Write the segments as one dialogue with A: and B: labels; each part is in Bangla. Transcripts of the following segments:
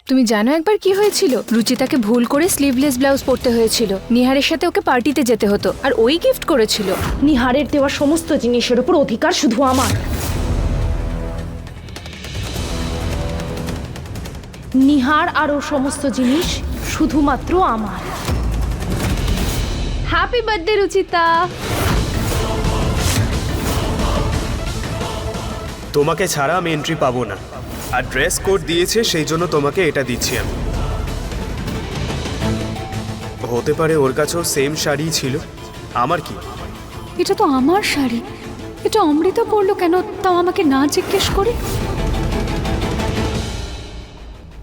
A: তুমি জানো একবার কি হয়েছিল? রুচিতাকে ভুল করে স্লিভলেস ব্লাউজ পরতে হয়েছিল। নিহারের সাথে ওকে পার্টিতে যেতে হতো, আর ওই গিফট করেছিল।
B: নিহারের দেওয়া সমস্ত জিনিসের উপর অধিকার শুধু আমার। নিহার আর ওর সমস্ত জিনিস শুধুমাত্র আমার।
A: Happy birthday Ruchita.
C: তোমাকে ছাড়া আমি এন্ট্রি পাবো না, আর ড্রেস কোড দিয়েছে সেই জন্য তোমাকে এটা দিচ্ছি আমি। হতে পারে ওর কাছেও সেম শাড়ি ছিল, আমার কি?
A: এটা তো আমার শাড়ি, এটা অমৃতা পরলো কেন, তাও আমাকে না জিজ্ঞেস করে?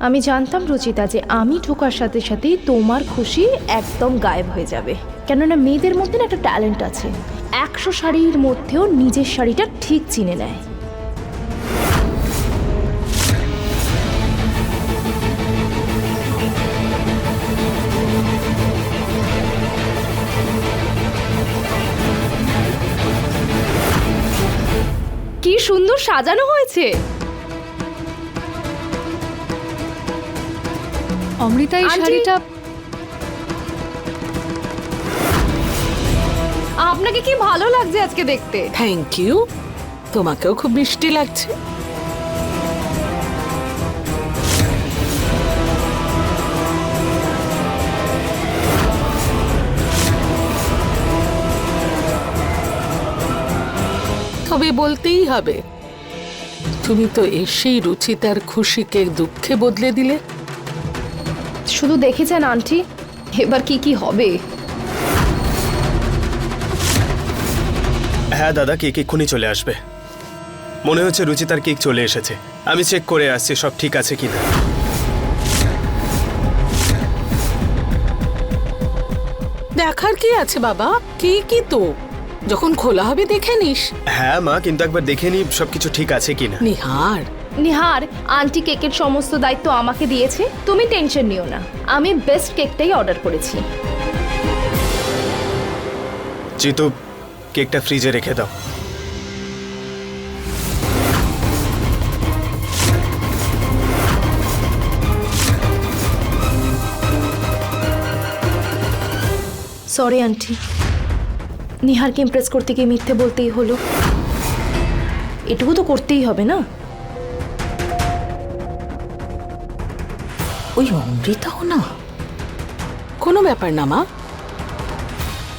B: আমি জানতাম রুচিতা যে আমি ঢোকার সাথে সাথেই তোমার খুশি একদম গায়েব হয়ে যাবে, কেননা মেয়েদের মধ্যে না একটা ট্যালেন্ট আছে, 100 শাড়ির মধ্যেও নিজের শাড়িটা ঠিক চিনে নেয়। কি সুন্দর সাজানো হয়েছে।
A: অমৃতা এই
B: আন্টি!
A: শাড়িটা
B: আপনাকে কি ভালো লাগছে আজকে দেখতে।
D: থ্যাংক ইউ, তোমাকেও খুব মিষ্টি লাগছে। তবে বলতেই হবে, তুমি তো এসেই রুচিতার খুশিকে দুঃখে বদলে দিলে।
B: শুধু দেখেছেন আন্টি, এবার কি কি হবে।
C: হ্যাঁ দাদা, কেক এক্ষুনি চলে আসবে। মনে হচ্ছে রুচিতার কেক চলে এসেছে। আমি চেক করে আসছি সব ঠিক আছে কিনা।
D: দেখার কি আছে বাবা, কি কি তো যখন খোলা হবে দেখে নিস।
C: হ্যাঁ মা, কিন্তু একবার দেখে নি সবকিছু ঠিক আছে কিনা।
D: নিহার,
B: নিহার, আন্টি কেকের সমস্ত দায়িত্ব আমাকে দিয়েছে, তুমি টেনশন নিও না। আমি বেস্ট কেকটাই অর্ডার করেছি।
C: জিতু, কেকটা ফ্রিজে রেখে দাও।
B: সরি আন্টি, নিহারকে ইমপ্রেস করতে গিয়ে মিথ্যে বলতেই হলো। এটুকু তো করতেই হবে না।
D: ওই অমৃতাও না। কোনো ব্যাপার না মা,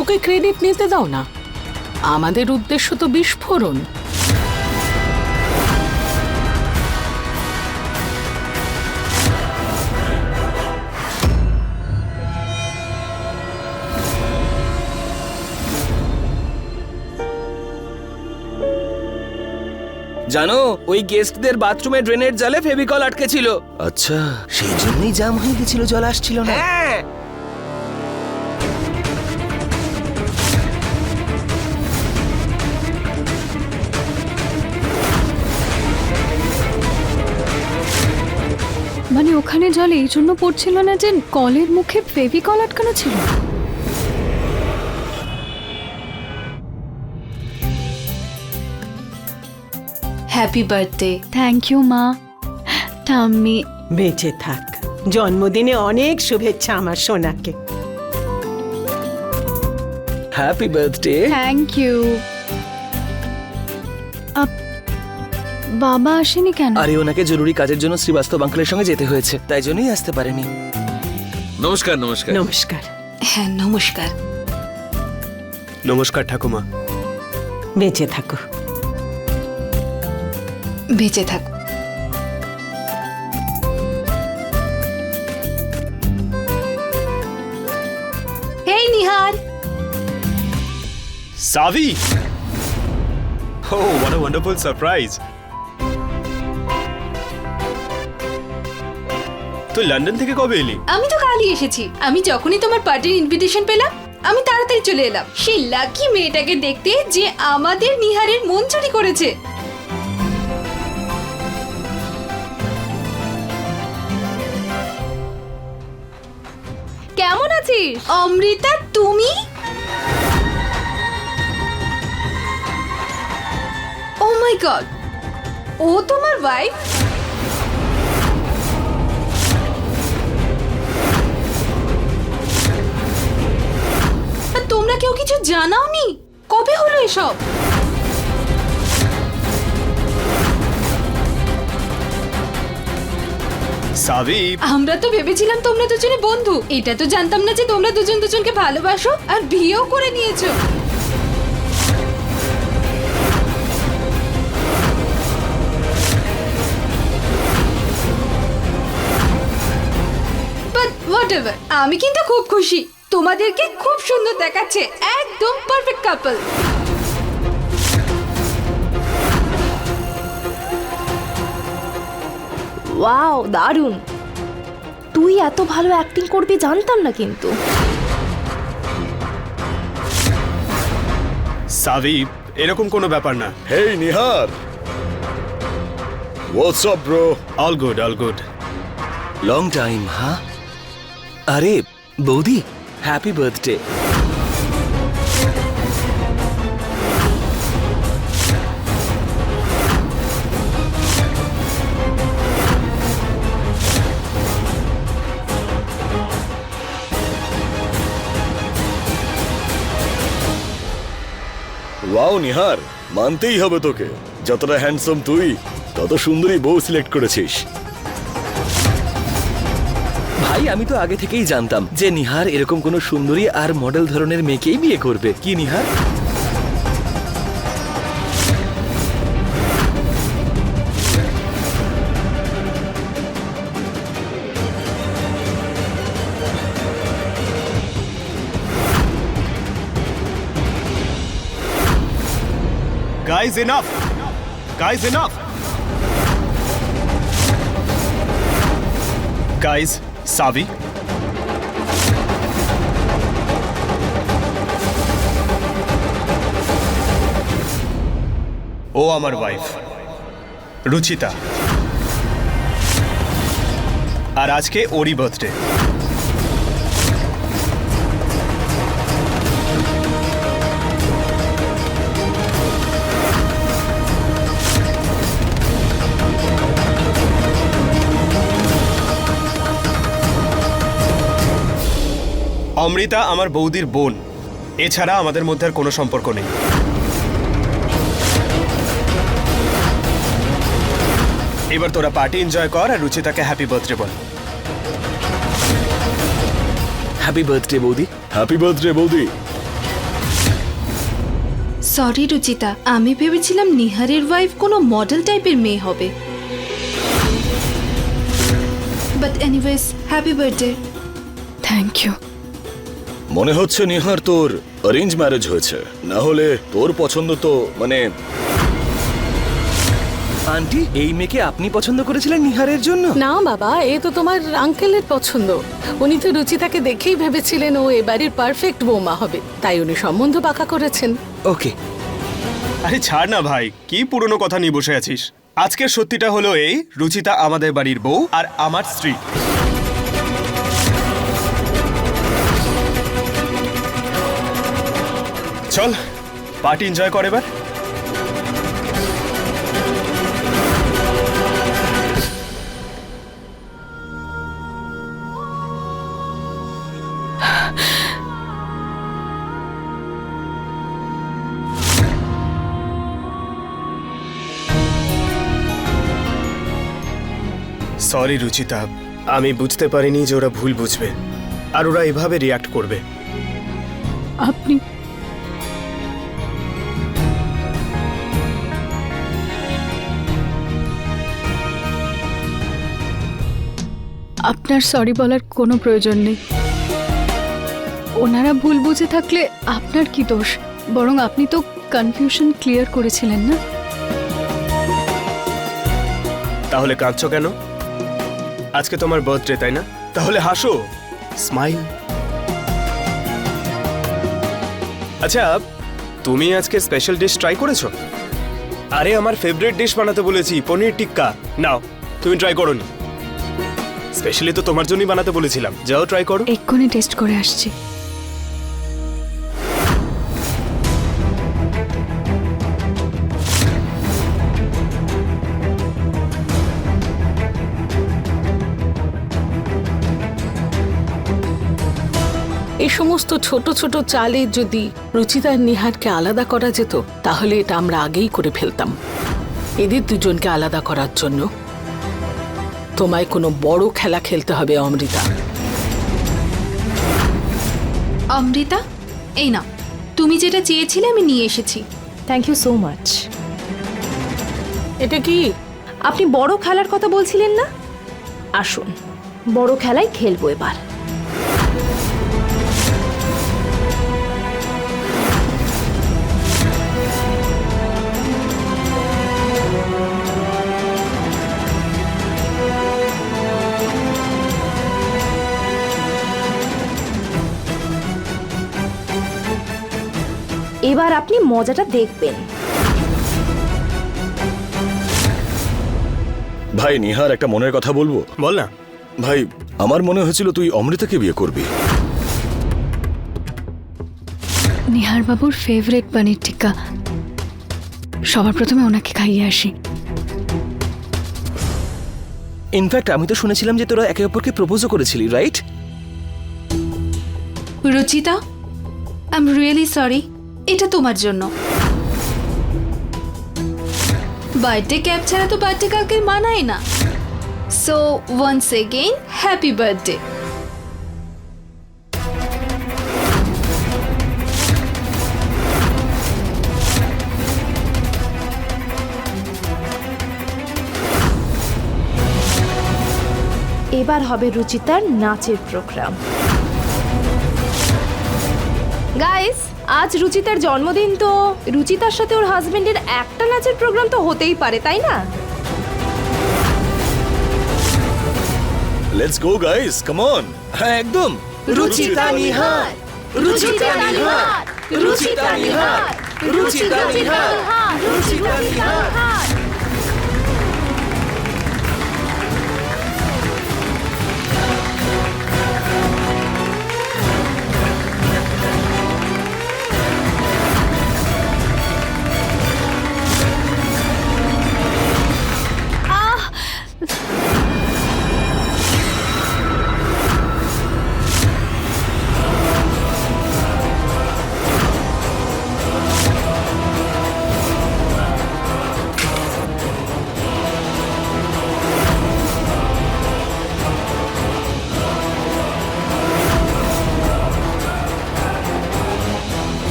D: ওকে ক্রেডিট নিতে দাও না। আমাদের উদ্দেশ্য তো বিস্ফোরণ।
E: জানো, ওই গেস্টদের বাথরুমে ড্রেনের জালে ফেভিকল আটকে ছিল।
F: আচ্ছা, সেই জন্যই জাম হয়ে গেছিল, জল আসছিল না।
E: হ্যাঁ,
A: মানে ওখানে জল এই জন্য পড়ছিল না যে কলের মুখে ফেভিকল আটকানো ছিল? Happy birthday. থ্যাংক ইউ মা। ঠাম্মি।
G: বেঁচে থাক, জন্মদিনে অনেক শুভেচ্ছা আমার সোনাকে।
E: Happy birthday.
A: Thank you. বাবা আসেনি কেন?
E: আরে ওনাকে জরুরি কাজের জন্য শ্রীবাস্তব আঙ্কেলের সঙ্গে যেতে হয়েছে, তাই জন্যই আসতে পারেনি। নমস্কার। নমস্কার।
G: নমস্কার।
A: হ্যাঁ নমস্কার।
C: নমস্কার ঠাকুমা।
G: বেঁচে থাকো।
A: বেঁচে থাক।
B: Hey Nihar.
C: Savi! Oh, what a wonderful surprise! তুই লন্ডন থেকে কবে এলি?
H: আমি তো কালই এসেছি। আমি যখনই তোমার পার্টির ইনভিটেশন পেলাম, আমি তাড়াতাড়ি চলে এলাম সেই লাকি মেয়েটাকে দেখতে যে আমাদের নিহারের মন চুরি করেছে।
B: কেমন আছিস?
H: অমৃতা, তুমি? ও মাই গড, ও তোমার ওয়াইফ? তোমরা কেউ কিছু জানাওনি? কবে হলো এসব?
C: সাবি,
H: আমরা তো ভেবেছিলাম তোমরা দুজনে বন্ধু। এটা তো জানতাম না যে তোমরা দুজন দুজনকে ভালোবাসো আর বিয়েও করে নিয়েছো। বাট হোয়াটএভার, আমি কিন্তু খুব খুশি। তোমাদেরকে খুব সুন্দর দেখাচ্ছে, একদম পারফেক্ট কাপল।
B: ওয়াও, দারুণ! তুই এত ভালো অ্যাক্টিং করবি জানতাম না কিন্তু।
C: সাবি, এরকম কোনো ব্যাপার না।
I: Hey Nihar, what's up bro?
C: All good, all good.
E: Long time, হ্যাঁ? আরে বৌদি, হ্যাপি বার্থডে।
I: ওয়াও নিহার, মানতেই হবে তোকে। যতটা হ্যান্ডসাম তুই, তত সুন্দরী বউ সিলেক্ট করেছিস।
E: ভাই, আমি তো আগে থেকেই জানতাম যে নিহার এরকম কোনো সুন্দরী আর মডেল ধরনের মেয়েকেই বিয়ে করবে। কি Nihar?
C: Guys, enough! Guys, enough! Guys, Savi. ও আমার ওয়াইফ রুচিতা, আর আজকে ওরই বার্থডে। অমৃতা আমার বৌদির বোন, এছাড়া আমাদের মধ্যে আর কোনো সম্পর্ক নেই। এবার তোরা পার্টি এনজয় কর আর রুচিতাকে হ্যাপি বার্থডে বল।
E: হ্যাপি বার্থডে বৌদি।
I: হ্যাপি বার্থডে বৌদি।
H: সরি রুচিতা, আমি ভেবেছিলাম নিহারের ওয়াইফ কোনো মডেল টাইপের মেয়ে হবে। But anyways, happy birthday.
A: Thank you.
I: মনে হচ্ছে নিহার তোর অ্যারেঞ্জ ম্যারেজ হয়েছে, না হলে তোর পছন্দ তো মানে।
E: আন্টি, এই মেয়েকে আপনি পছন্দ করেছিলেন নিহারের জন্য?
D: না বাবা, এ তো তোমার আঙ্কেলের পছন্দ। উনি তো রুচিতাকে দেখেই ভেবেছিলেন ও এ বাড়ির পারফেক্ট বৌমা হবে, তাই উনি সম্বন্ধ পাকা করেছেন।
E: ওকে।
C: আরে ছাড় না ভাই, কি পুরনো কথা নিয়ে বসে আছিস। আজকের সত্যিটা হলো এই, রুচিতা আমাদের বাড়ির বউ আর আমার স্ত্রী। চল পার্টি এনজয় কর এবার। সরি রুচিতা, আমি বুঝতে পারিনি যে ওরা ভুল বুঝবে আর ওরা এভাবে রিয়াক্ট করবে।
A: আপনি আপনার সরি বলার কোনো প্রয়োজন নেই। ওনারা ভুল বুঝে থাকলে আপনার কি দোষ? বরং আপনি তো কনফিউশন ক্লিয়ার করেছিলেন না?
C: তাহলে কাঁদছো কেন? আজকে তোমার বার্থডে, তাই না? তাহলে হাসো, স্মাইল। আচ্ছা, তুমি আজকে স্পেশাল ডিশ ট্রাই করেছো? আরে আমার ফেভারিট ডিশ বানাতে বলেছি, পনির টিক্কা। নাও, তুমি ট্রাই করোনি। স্পেশালি তো তোমার জন্যই বানাতে বলেছিলাম, যাও ট্রাই করো।
A: এক্ষুনি টেস্ট করে আসছি।
D: সমস্ত ছোট ছোট চালে যদি রুচিতার নিহারকে আলাদা করা যেত তাহলে এটা আমরা আগেই করে ফেলতাম। এদের দুজনকে আলাদা করার জন্য তোমায় কোনো বড় খেলা খেলতে হবে অমৃতা।
H: অমৃতা, এই না, তুমি যেটা চেয়েছিলে আমি নিয়ে এসেছি।
B: Thank you so much.
D: এটা কি?
B: আপনি বড় খেলার কথা বলছিলেন না? আসুন, বড় খেলাই খেলবো এবার। এবার আপনি মজাটা দেখবেন।
I: ভাই নিহার, একটা মনের কথা বলবো?
C: বল না।
I: ভাই, আমার মনে হয়েছিল তুই অমৃতাকে বিয়ে করবি।
A: নিহার বাবুর ফেভারিট পনির টিক্কা, সবার প্রথমে ওনাকে খাইয়ে আসি।
E: ইনফ্যাক্ট আমি তো শুনেছিলাম যে তোরা একে অপরকে প্রপোজও করেছিলি, right?
H: Ruchita, I am really sorry, এটা তোমার জন্য। বার্থডে ক্যাপ ছাড়া তো বার্থডে কালকে মানায় না। So once again happy birthday.
B: এবার হবে রুচিতার নাচের প্রোগ্রাম। গাইস, আজ রুচিতার জন্মদিন, তো রুচিতার সাথে ওর হাজবেন্ডের একটা নাচের প্রোগ্রাম তো হতেই পারে, তাই না?
I: Let's go guys, come on.
E: হ্যাঁ, একদম।
B: রুচিতা নিহার, রুচিতা নিহার, রুচিতা নিহার, রুচিতা নিহার, রুচিতা নিহার।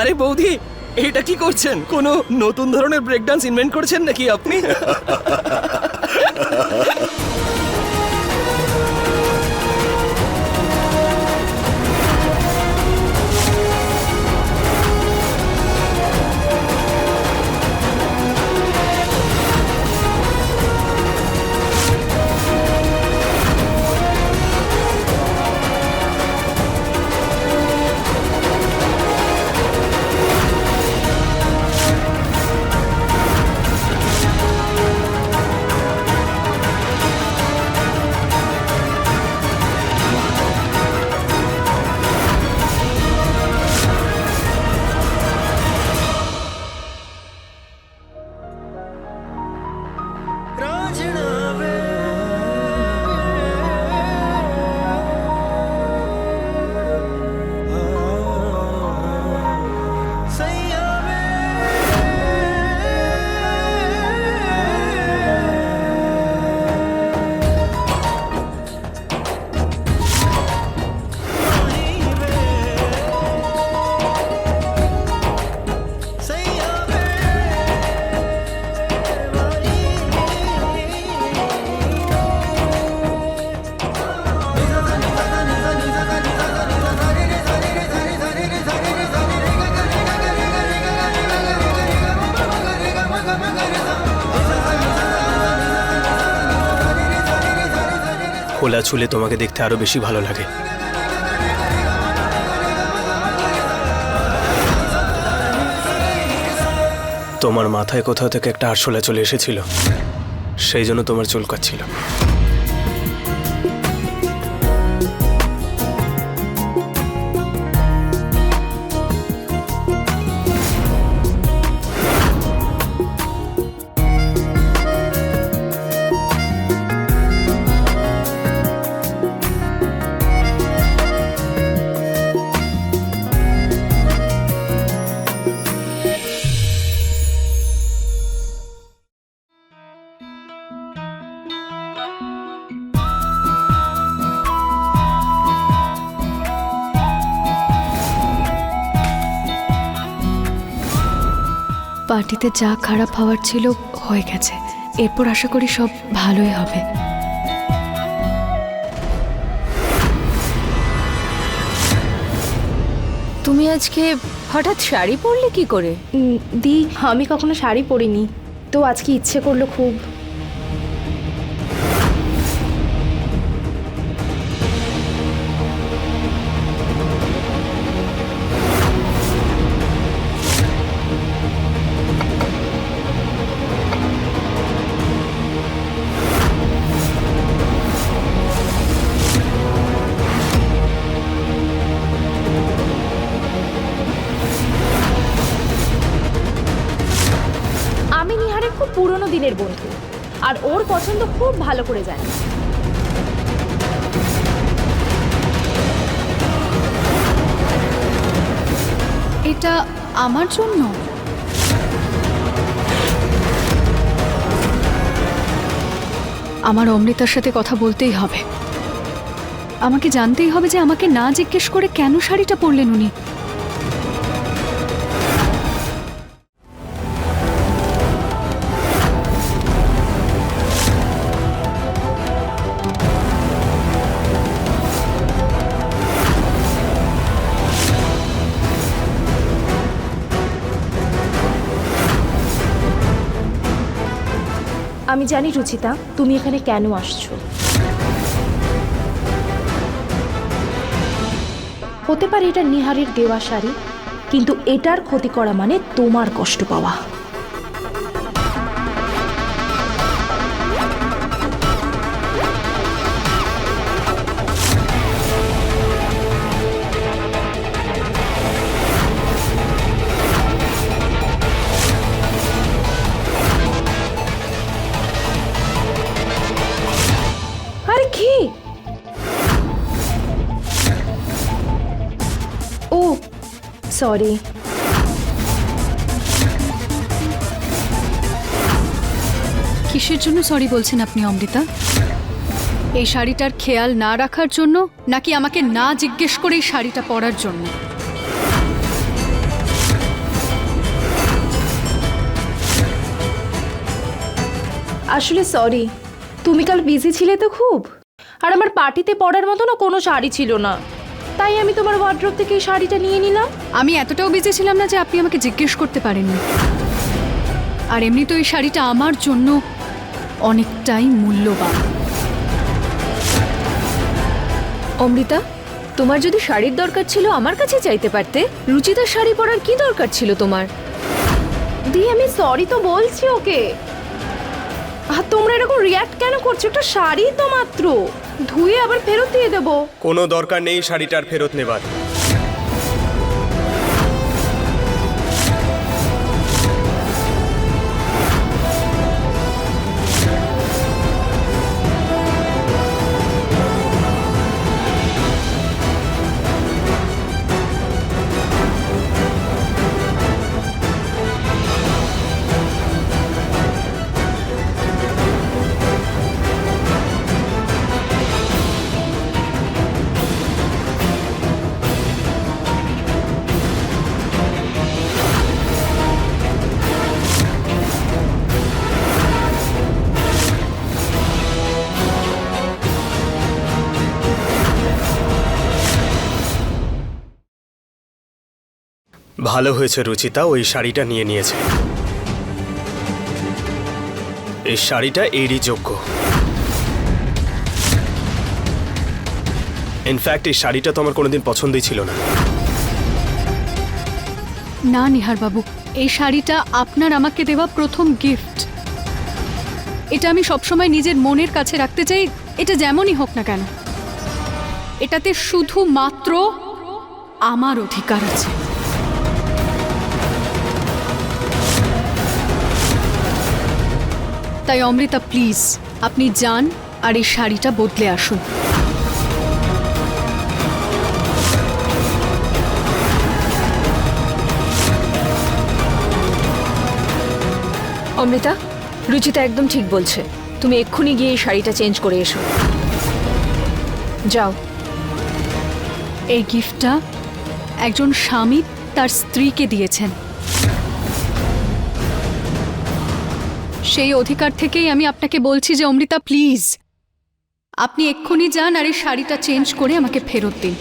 E: আরে বৌদি, এটা কি করছেন? কোনো নতুন ধরনের ব্রেক ডান্স ইনভেন্ট করেছেন নাকি আপনি?
C: খোলা চুলে তোমাকে দেখতে আরো বেশি ভালো লাগে। তোমার মাথায় কোথাও থেকে একটা আরশোলা চলে এসেছিল, সেই জন্য তোমার চুলকাচ্ছিল।
A: পার্টিতে যা খারাপ হওয়ার ছিল হয়ে গেছে, এরপর আশা করি সব ভালোই হবে। তুমি আজকে হঠাৎ শাড়ি পরলে কি করে?
B: দি, আমি কখনো শাড়ি পরিনি, তো আজকে ইচ্ছে করলো খুব। আমি নিহারের খুব পুরনো দিনের বন্ধু, আর ওর পছন্দ খুব ভালো করে জানি।
A: এটা আমার জন্য? আমার অমৃতার সাথে কথা বলতেই হবে। আমাকে জানতেই হবে যে আমাকে না জিজ্ঞেস করে কেন শাড়িটা পরলেন উনি।
B: আমি জানি রুচিতা, তুমি এখানে কেন আসছো। হতে পারে এটা নিহারের দেওয়া শাড়ি, কিন্তু এটার ক্ষতি করা মানে তোমার কষ্ট পাওয়া। আরে কি? ও সরি।
A: কিসের জন্য সরি বলছেন আপনি অমৃতা? এই শাড়িটার খেয়াল না রাখার জন্য, নাকি আমাকে না জিজ্ঞেস করে এই শাড়িটা পরার জন্য?
B: আসলে সরি, তুমি কাল বিজি ছিলে তো খুব, আর আমার পার্টিতে পরার মতো না কোনো শাড়ি ছিল না, তাই আমি তোমার ওয়ার্ড্রোব থেকে এই শাড়িটা নিয়ে নিলাম।
A: আমি এতটাও বিজি ছিলাম না যে আপনি আমাকে জিজ্ঞেস করতে পারেননি। আর এমনি তো এই শাড়িটা আমার জন্য অনেকটাই মূল্যবান। অমৃতা, তোমার যদি শাড়ির দরকার ছিল আমার কাছে চাইতে পারতে। রুচিতার শাড়ি পরার কি দরকার ছিল তোমার?
B: দি, আমি সরি তো বলছি ওকে। আর তোমরা এরকম রিয়াক্ট কেন করছো? একটা শাড়ি তো মাত্র, ধুয়ে আবার ফেরত দিয়ে দেবো।
C: কোনো দরকার নেই শাড়িটার ফেরত নেবার। ভালো হয়েছে রুচিতা ওই শাড়িটা নিয়ে নিয়েছে। এই শাড়িটা এরই যোগ্য। ইনফ্যাক্ট এই শাড়িটা তো আমার কোনোদিন পছন্দই ছিল না।
A: না নিহার বাবু, এই শাড়িটা আপনার আমাকে দেওয়া প্রথম গিফট। এটা আমি সবসময় নিজের মনের কাছে রাখতে চাই, এটা যেমনই হোক না কেন। এটাতে শুধুমাত্র আমার অধিকার আছে। তাই অমৃতা প্লিজ, আপনি যান আর এই শাড়িটা বদলে আসুন। অমৃতা, রুচিতা একদম ঠিক বলছে। তুমি এক্ষুনি গিয়ে এই শাড়িটা চেঞ্জ করে এসো। যাও। এই গিফটটা একজন স্বামী তার স্ত্রীকে দিয়েছেন। সেই অধিকার থেকেই আমি আপনাকে বলছি যে অমৃতা প্লিজ, আপনি এক্ষুনি যান আর এই শাড়িটা চেঞ্জ করে আমাকে ফেরত দিন।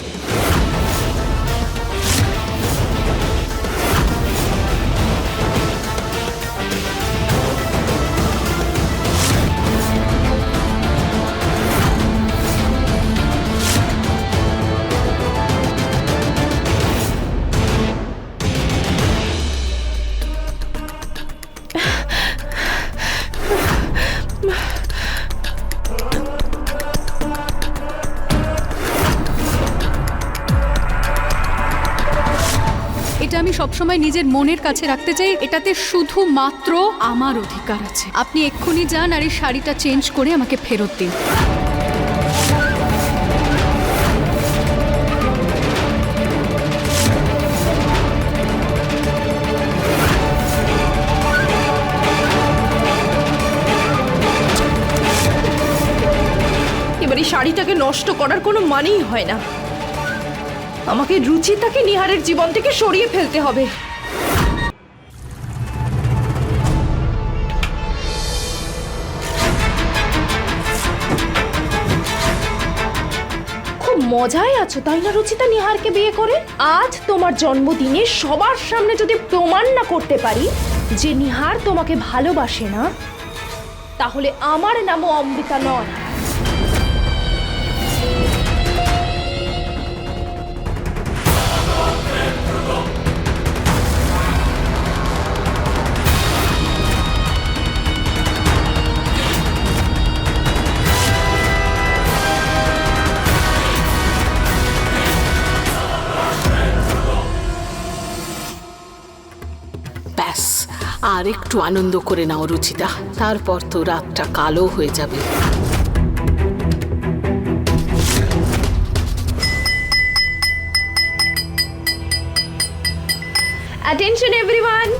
A: এটা আমি সবসময় নিজের মনের কাছে রাখতে চাই, এটাতে শুধুমাত্র আমার অধিকার আছে। আপনি এক্ষুনি যান আর এই শাড়িটা চেঞ্জ করে আমাকে ফেরত দিন।
B: এবার এই শাড়িটাকে নষ্ট করার কোনো মানেই হয় না। আমাকে রুচিতাকে নিহারের জীবন থেকে সরিয়ে ফেলতে হবে। খুব মজায় আছো তাই না রুচিতা নিহারকে বিয়ে করে? আজ তোমার জন্মদিনে সবার সামনে যদি প্রমাণ না করতে পারি যে নিহার তোমাকে ভালোবাসে না, তাহলে আমার নামও অমৃতা নয়।
D: ব্যাস, আর একটু আনন্দ করে নাও রুচিতা, তারপর তো রাতটা কালো হয়ে যাবে।
B: Attention everyone!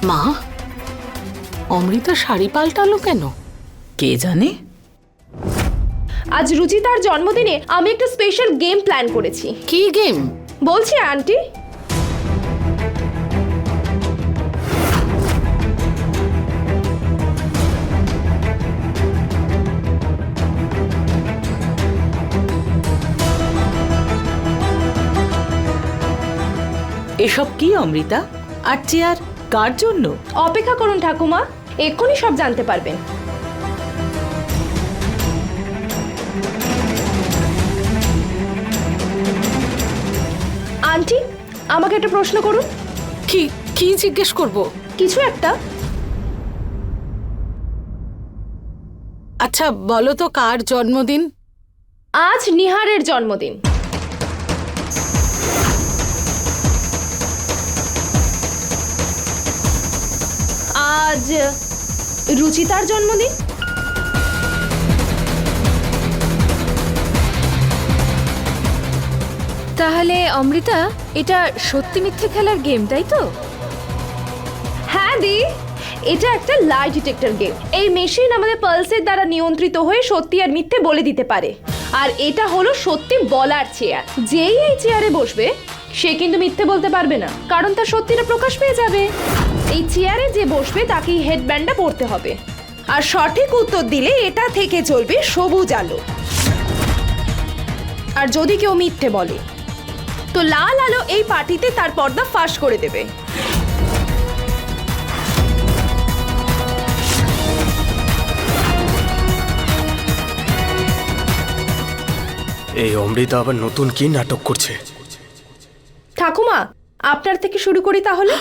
D: মা, অমৃতা শাড়ি পাল্টালো কেন?
J: কে জানে।
B: আজ রুচিতার জন্মদিনে আমি একটা স্পেশাল গেম প্ল্যান করেছি।
D: কি গেম?
B: বলছি আন্টি।
J: এসব কি অমৃতা? আর চেয়ার কার জন্য?
B: অপেক্ষা করুন ঠাকুমা, এক্ষুনি সব জানতে পারবেন। আন্টি, আমাকে একটা প্রশ্ন করুন।
D: কি কি জিজ্ঞেস করব?
B: কিছু একটা।
D: আচ্ছা বলো তো, কার জন্মদিন?
B: আজ নিহারের জন্মদিন। আজ রুচিতার জন্মদিন।
H: তাহলে অমৃতা, এটা সত্যি মিথ্যে খেলার গেম, তাই তো?
B: হ্যাঁ দি, এটা একটা লাই ডিটেক্টর গেম। এই মেশিন আমাদের পালসের দ্বারা নিয়ন্ত্রিত হয়ে সত্যি আর মিথ্যে বলে দিতে পারে। আর এটা হলো সত্যি বলার চেয়ার। যেই এই চেয়ারে বসবে সে কিন্তু মিথ্যে বলতে পারবে না, কারণ তার সত্যিটা প্রকাশ পেয়ে যাবে। এই চেয়ারে যে বসবে তাকেই হেডব্যান্ডটা পরতে হবে। আর সঠিক উত্তর দিলে এটা থেকে চলবে সবুজ আলো। আর যদি কেউ মিথ্যে বলে তো লাল আলো এই পার্টিতে তার পর্দা ফাঁস করে দেবে।
C: এই অমৃতা আবার নতুন কি নাটক করছে?
B: ঠাকুমা, আপনার থেকে শুরু করি তাহলে।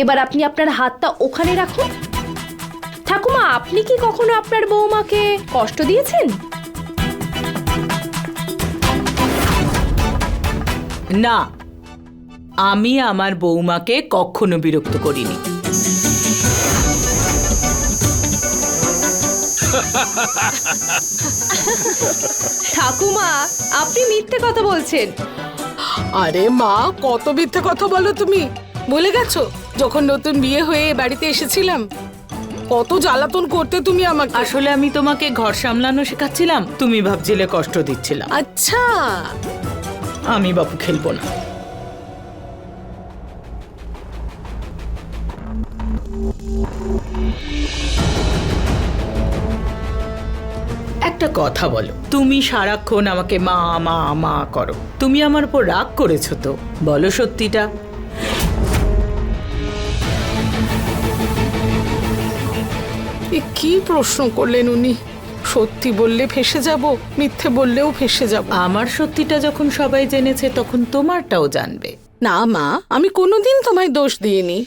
B: এবার আপনি আপনার হাতটা ওখানে রাখুন। ঠাকুমা, আপনি কি কখনো আপনার বৌমাকে কষ্ট দিয়েছেন?
J: না, আমি আমার বৌমাকে কখনো বিরক্ত করিনি।
B: ঠাকুমা, আপনি মিথ্যে কথা বলছেন।
D: আরে মা, কত মিথ্যে কথা বলো তুমি। ভুলে গেছো যখন নতুন বিয়ে হয়ে বাড়িতে এসেছিলাম? কত জ্বালাতন করতে তুমি আমাকে।
J: আসলে আমি তোমাকে ঘর সামলানো শেখাচ্ছিলাম, তুমি ভাবছিলে কষ্ট দিচ্ছিলাম।
D: আচ্ছা,
J: আমি বাবু খেলবো না। একটা কথা বলো, তুমি সারাক্ষণ আমাকে মা মা মা করো, তুমি আমার উপর রাগ করেছো তো? বলো সত্যিটা।
D: এ কি প্রশ্ন করলেন উনি? সত্যি বললে ফেঁসে যাব, মিথ্যে বললেও ফেঁসে যাব।
J: আমার সত্যিটা যখন সবাই জেনেছে তখন তোমারটাও জানবে।
D: না মা, আমি কোনোদিন তোমায় দোষ দিইনি।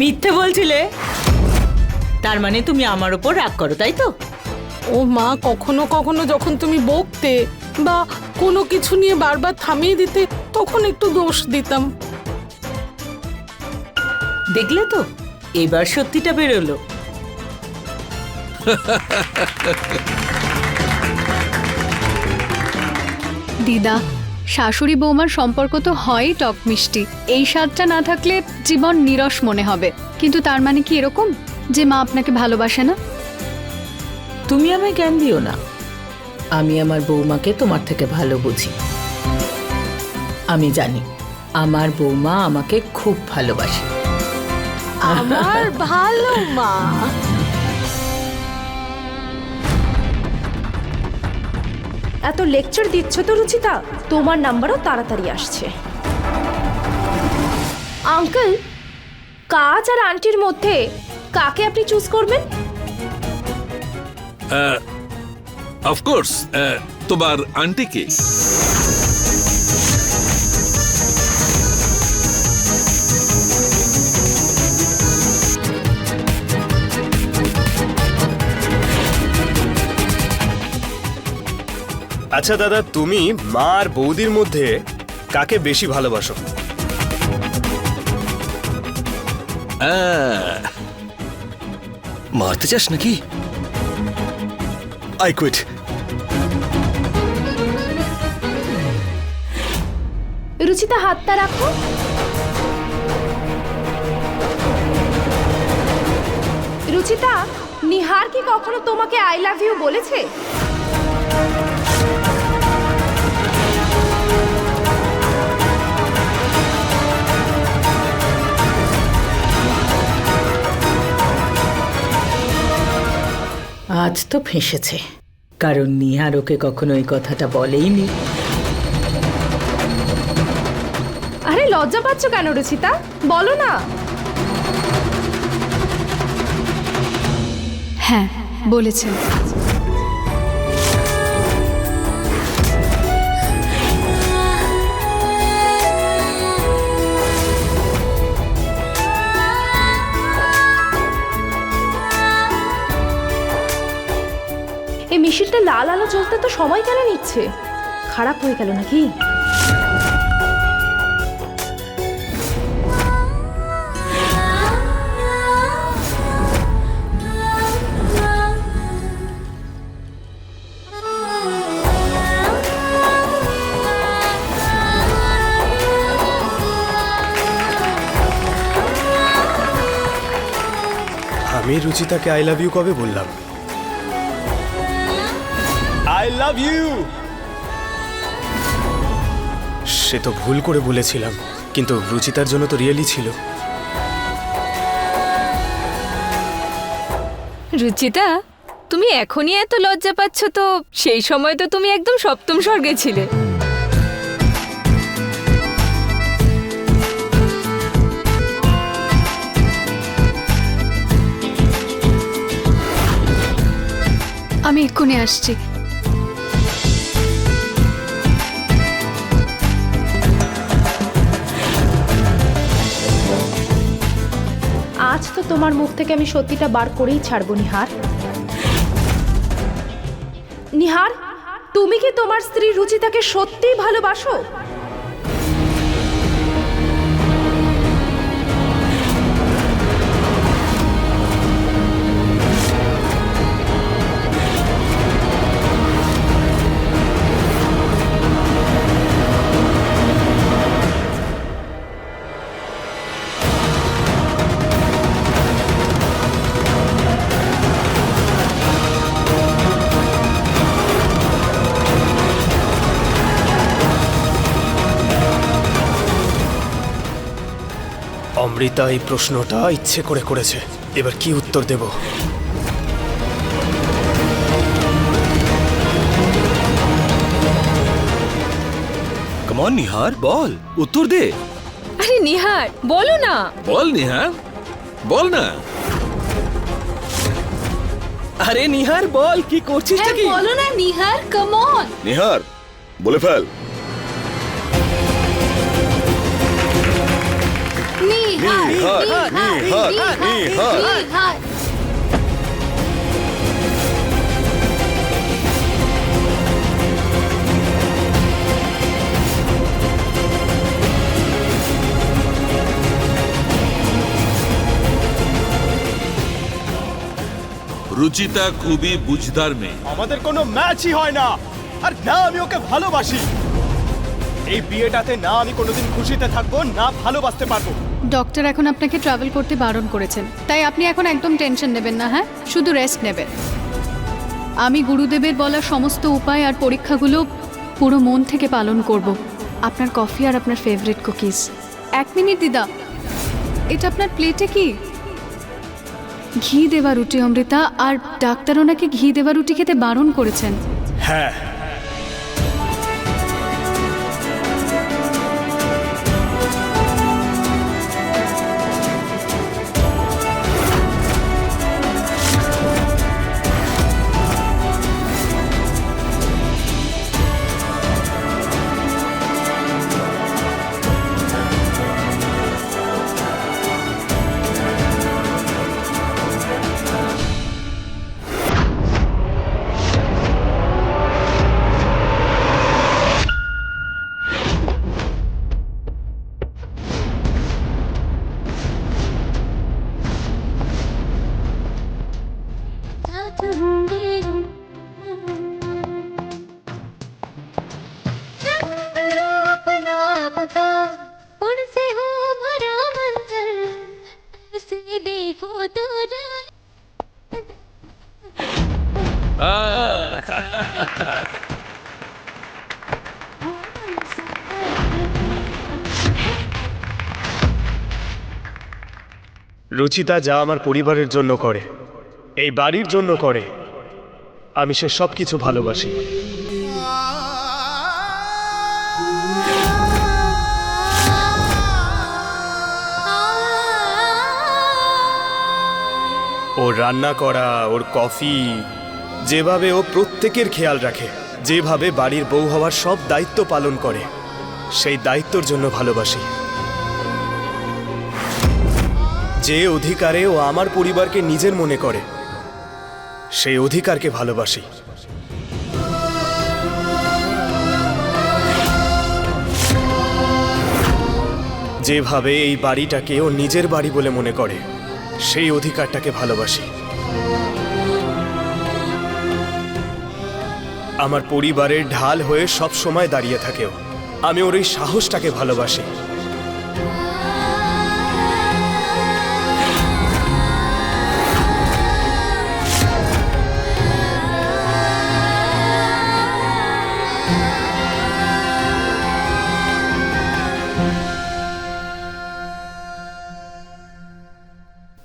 J: মিথ্যে বলছিলে, তার মানে তুমি আমার উপর রাগ করো, তাই তো?
D: ও মা, কখনো কখনো যখন তুমি বকতে বা কোনো কিছু নিয়ে বারবার থামিয়ে দিতে, তখন একটু দোষ দিতাম।
J: দেখলে তো, এবার সত্যিটা বেরোলো।
A: দিদা, শাশুড়ি বৌমার সম্পর্ক তো হয়ই টক মিষ্টি। এই স্বাদটা না থাকলে জীবন নিরস মনে হবে। কিন্তু তার মানে কি এরকম যে মা আপনাকে ভালোবাসে না?
J: তুমি আমায় জ্ঞান দিও না। আমি আমার বৌমাকে তোমার থেকে ভালো বুঝি। আমি জানি আমার বৌমা আমাকে খুব ভালোবাসে।
D: আমার ভালো মা।
B: এত লেকচার দিচ্ছ তো রুচিতা, তোমার নাম্বারও তাড়াতাড়ি আসছে। আঙ্কেল, কাজ আর আন্টির মধ্যে কাকে আপনি চুজ করবেন?
K: অফকোর্স, তোমার আন্টিকে।
C: আচ্ছা দাদা, তুমি মা আর বৌদির মধ্যে কাকে বেশি ভালোবাসো?
F: মারতে চাস নাকি? I quit.
B: রুচিতা, হাতটা রাখো। রুচিতা, নিহার কি কখনো তোমাকে আই লাভ ইউ বলেছে?
J: আজ তো ফেঁসেছে, কারণ নিহার ওকে কখনো এই কথাটা বলেইনি।
B: আরে লজ্জা পাচ্ছ কেন রুচিতা? বলো না।
A: হ্যাঁ, বলেছেন।
B: এই মিশিলটা লাল আলো জ্বলতে তো সময় কেন নিচ্ছে? খারাপ হয়ে গেল নাকি?
C: আমি রুচিতাকে আই লাভ ইউ কবে বললাম? আই লাভ ইউ সে তো ভুল করে বলেছিলাম, কিন্তু রুচিতার জন্য তো রিয়েলি ছিল।
H: রুচিতা, তুমি এখনই এত লজ্জা পাচ্ছ তো সেই সময় তো তুমি একদম সপ্তম স্বর্গে ছিলে।
A: আমি এক্ষুনি আসছি।
B: আজ তো তোমার মুখ থেকে আমি সত্যিটা বার করেই ছাড়বো নিহার। নিহার, তুমি কি তোমার স্ত্রী রুচিতাকে সত্যিই ভালোবাসো?
C: অমৃতা এই প্রশ্নটা ইচ্ছে করে করেছে। এবার কি উত্তর দেব?
E: কাম অন নিহার, বল, উত্তর দে।
B: আরে নিহার বলো না।
K: বল নিহার, বল না।
E: আরে নিহার বল, কি করছিসটা
H: হ্যাঁ
E: কি?
H: বলো না নিহার, কাম অন।
I: নিহার বলে ফেল।
H: নিহার
I: নিহার,
H: নিহার
I: নিহার,
H: নিহার
I: নিহার।
H: নিহার।
K: রুচিতা খুবই বুঝদার মেয়ে।
C: আমাদের কোনো ম্যাচই হয় না, আর না আমি ওকে ভালোবাসি। এই বিয়েটাতে না আমি কোনোদিন খুশিতে থাকবো, না ভালোবাসতে পারবো।
A: ডক্টর এখন আপনাকে ট্রাভেল করতে বারণ করেছেন, তাই আপনি এখন একদম টেনশন নেবেন না। হ্যাঁ, শুধু রেস্ট নেবেন। আমি গুরুদেবের বলা সমস্ত উপায় আর পরীক্ষাগুলো পুরো মন থেকে পালন করব। আপনার কফি আর আপনার ফেভারিট কুকিজ। 1 মিনিট দিদা, এটা আপনার প্লেটে কি? ঘি দেওয়া রুটি অমৃতা, আর ডাক্তার ওনাকে ঘি দেওয়া রুটি খেতে বারণ করেছেন।
C: হ্যাঁ, রুচিতা যা আমার পরিবারের জন্য করে, এই বাড়ির জন্য করে, আমি সে সব কিছু ভালোবাসি। ওর রান্না করা, ওর কফি, যেভাবে ও প্রত্যেকের খেয়াল রাখে, যেভাবে বাড়ির বউ হওয়ার সব দায়িত্ব পালন করে, সেই দায়িত্বর জন্য ভালোবাসি। যে অধিকারে ও আমার পরিবারকে নিজের মনে করে, সেই অধিকারকে ভালোবাসি। যেভাবে এই বাড়িটাকে ও নিজের বাড়ি বলে মনে করে, সেই অধিকারটাকে ভালোবাসি। আমার পরিবারের ঢাল হয়ে সব সময় দাঁড়িয়ে থাকে ও। আমি ওর এই সাহসটাকে ভালোবাসি।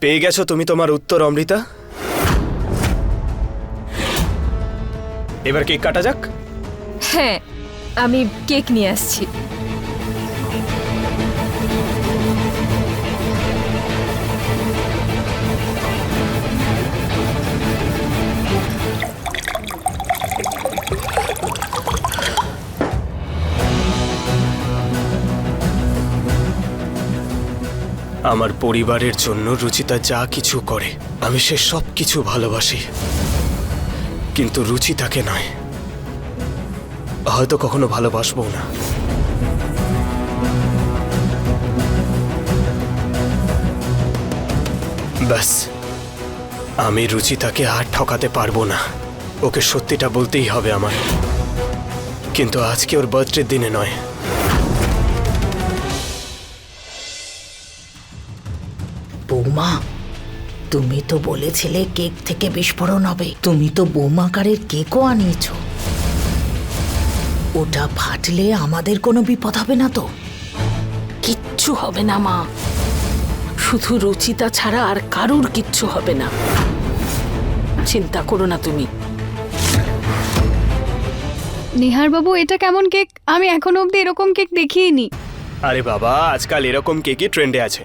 C: পেয়ে গেছো তুমি তোমার উত্তর অমৃতা? এবার কেক কাটা যাক।
B: হ্যাঁ, আমি কেক নিয়ে আসছি।
C: আমার পরিবারের জন্য রুচিতা যা কিছু করে, আমি সে সব কিছু ভালোবাসি। কিন্তু রুচিতাকে নয়, হয়তো কখনো ভালোবাসবো না। ব্যাস, আমি রুচিতাকে আর ঠকাতে পারবো না। ওকে সত্যিটা বলতেই হবে আমার। কিন্তু আজকে ওর বার্থডের দিনে নয়।
J: বৌমা, তুমি তো বলেছিলে কেক থেকে বিস্ফোরণ হবে। তুমি তো বৌমাকারের কেকও আনিয়েছ। ওটা ফাটলে আমাদের কোনো বিপদ হবে না তো?
D: কিচ্ছু হবে না মা। শুধু রুচিতা ছাড়া আর কারুর কিচ্ছু হবে না। চিন্তা করো না তুমি।
A: নিহার বাবু, এটা কেমন কেক? আমি এখনো অবধি এরকম কেক দেখিনি।
C: আরে বাবা, আজকাল এরকম কেকই ট্রেন্ডে আছে।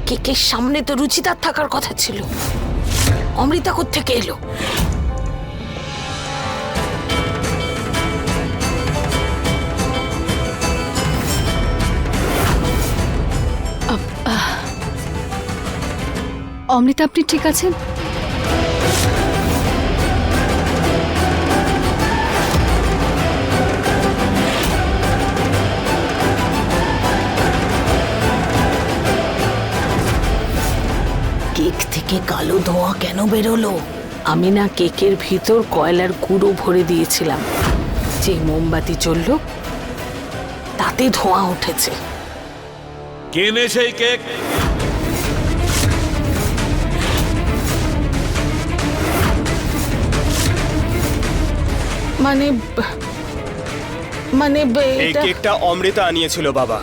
D: কেকের সামনে তো রুচিতার থাকার কথা ছিল। অমৃতা কোত্থেকে এলো?
A: অমৃতা, আপনি ঠিক আছেন?
D: কেক থেকে কালো ধোঁয়া কেন বেরোলো? আমি না কেকের ভিতর কয়লার গুঁড়ো ভরে দিয়েছিলাম। যে মোমবাতি জ্বললো তাতে ধোঁয়া উঠেছে।
K: কেনে সেই কেক?
D: মানে মানে
C: এই
D: এটা
C: কেকটা অমৃতা আনিয়েছিল বাবা।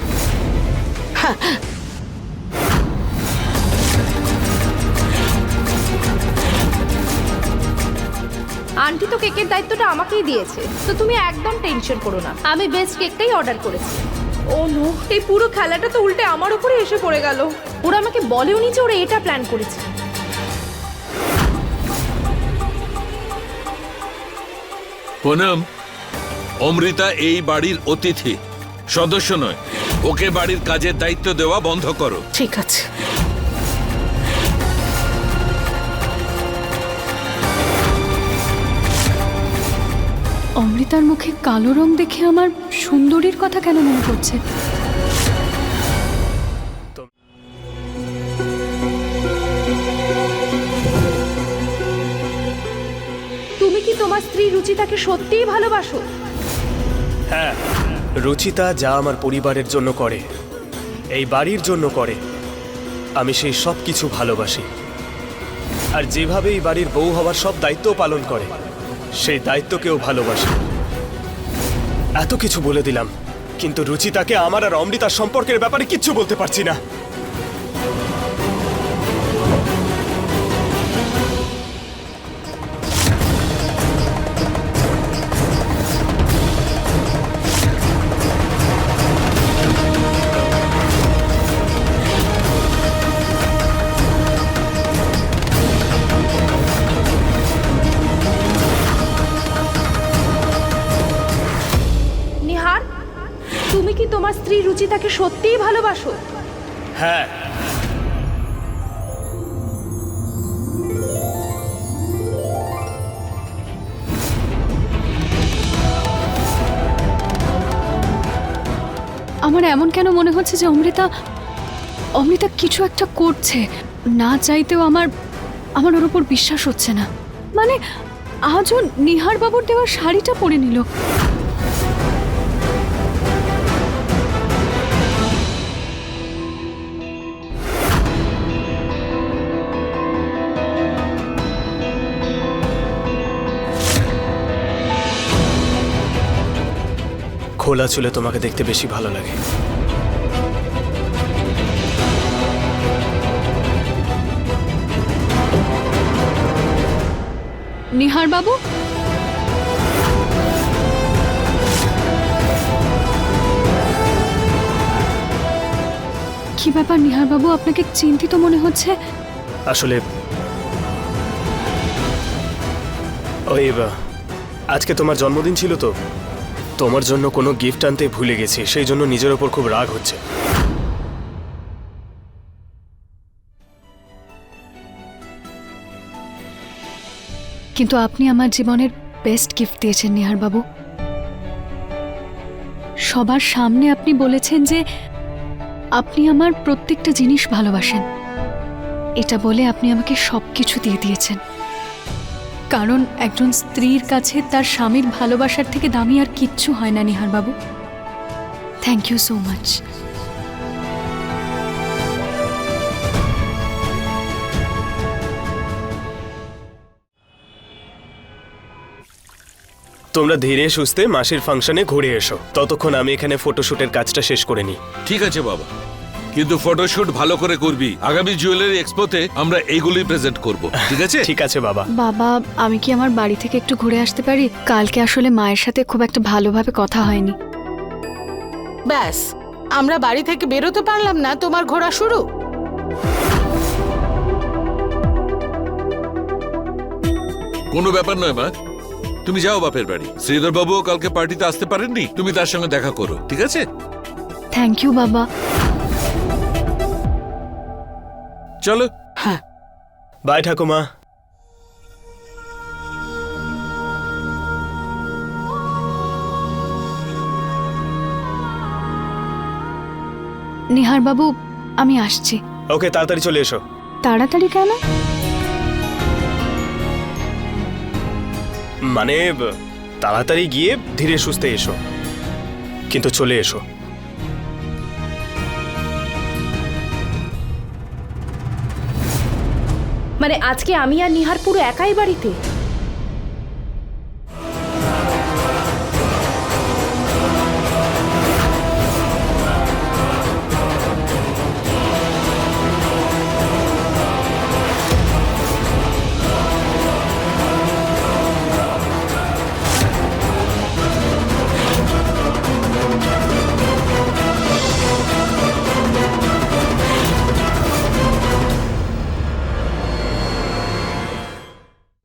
B: আন্টি তো কেকের দায়িত্বটা আমাকেই দিয়েছে, তো তুমি একদম টেনশন করো না। আমি বেস্ট কেকটাই অর্ডার করেছি। ও নো, এই পুরো খেলাটা তো উল্টে আমার উপরে এসে পড়ে গেল। ওরা আমাকে বলেওনি যে ওরা এটা প্ল্যান করেছে।
K: পুনম, অমৃতা এই বাড়ির অতিথি, সদস্য নয়। ওকে বাড়ির কাজের দায়িত্ব দেওয়া বন্ধ করো।
D: ঠিক আছে।
A: অমৃতার মুখে কালো রং দেখে আমার সুন্দরীর কথা কেন মনে পড়ছে?
B: তুমি কি তোমার স্ত্রী রুচিতাকে সত্যিই ভালোবাসো?
C: হ্যাঁ, রুচিতা যা আমার পরিবারের জন্য করে, এই বাড়ির জন্য করে, আমি সেই সব কিছু ভালোবাসি। আর যেভাবে এই বাড়ির বউ হওয়ার সব দায়িত্ব পালন করে, সেই দায়িত্বকেও ভালোবাসি। এত কিছু বলে দিলাম, কিন্তু রুচিতাকে আমার আর অমৃতার সম্পর্কের ব্যাপারে কিচ্ছু বলতে পারছি না।
B: নিহার, তুমি কি তোমার স্ত্রী রুচিতাকে সত্যিই ভালোবাসো?
C: হ্যাঁ।
A: আমার এমন কেন মনে হচ্ছে যে অমৃতা কিছু একটা করছে। না চাইতেও আমার ওর উপর বিশ্বাস হচ্ছে না। মানে আজও নিহার বাবুর দেওয়া শাড়িটা পরে নিল।
C: খোলা চুলে তোমাকে দেখতে বেশি ভালো লাগে।
A: নিহার বাবু, কি ব্যাপার নিহার বাবু, আপনাকে চিন্তিত মনে হচ্ছে?
C: আসলে ওই আজকে তোমার জন্মদিন ছিল তো, তোমার জন্য কোনো গিফট আনতে ভুলে গেছি, সেই জন্য নিজের ওপর খুব রাগ হচ্ছে।
A: কিন্তু আপনি আমার জীবনের বেস্ট গিফট দিয়েছেন নিহার বাবু। সবার সামনে আপনি বলেছেন যে আপনি আমার প্রত্যেকটা জিনিস ভালোবাসেন। এটা বলে আপনি আমাকে সবকিছু দিয়ে দিয়েছেন, কারণ একজন স্ত্রীর কাছে তার স্বামীর ভালোবাসার থেকে দামি আর কিচ্ছু হয় না নিহার বাবু। Thank you so much.
C: তোমরা ধীরে সুস্থে মাসির ফাংশনে ঘুরে এসো, ততক্ষণ আমি এখানে ফটোশুটের কাজটা শেষ করে নিই।
K: ঠিক আছে বাবা, কিন্তু ফটোশুট ভালো করে করবি। আগামী জুয়েলারি এক্সপোতে আমরা এইগুলি প্রেজেন্ট করব, ঠিক আছে?
C: ঠিক আছে বাবা।
A: বাবা, আমি কি আমার বাড়ি থেকে একটু ঘুরে আসতে পারি? কালকে আসলে মায়ের সাথে খুব একটা ভালোভাবে কথা হয়নি।
D: ব্যাস, আমরা বাড়ি থেকে বেরোতে পারলাম না, তোমার ঘোরা শুরু।
K: কোনো ব্যাপার নয় মা, তুমি যাও বাপের বাড়ি। শ্রীধর বাবুও কালকে পার্টিতে আসতে পারেননি, তুমি তার সঙ্গে দেখা করো, ঠিক আছে?
A: থ্যাংক ইউ বাবা।
K: চলো।
D: হ্যাঁ,
C: বাই ঠাকুমা।
A: নিহার বাবু, আমি আসছি।
C: ওকে, তাড়াতাড়ি চলে এসো।
A: তাড়াতাড়ি কেন?
C: মানে তাড়াতাড়ি গিয়ে ধীরে সুস্থে এসো, কিন্তু চলে এসো।
B: মানে আজকে আমি আর নিহার পুরো একাই বাড়িতে?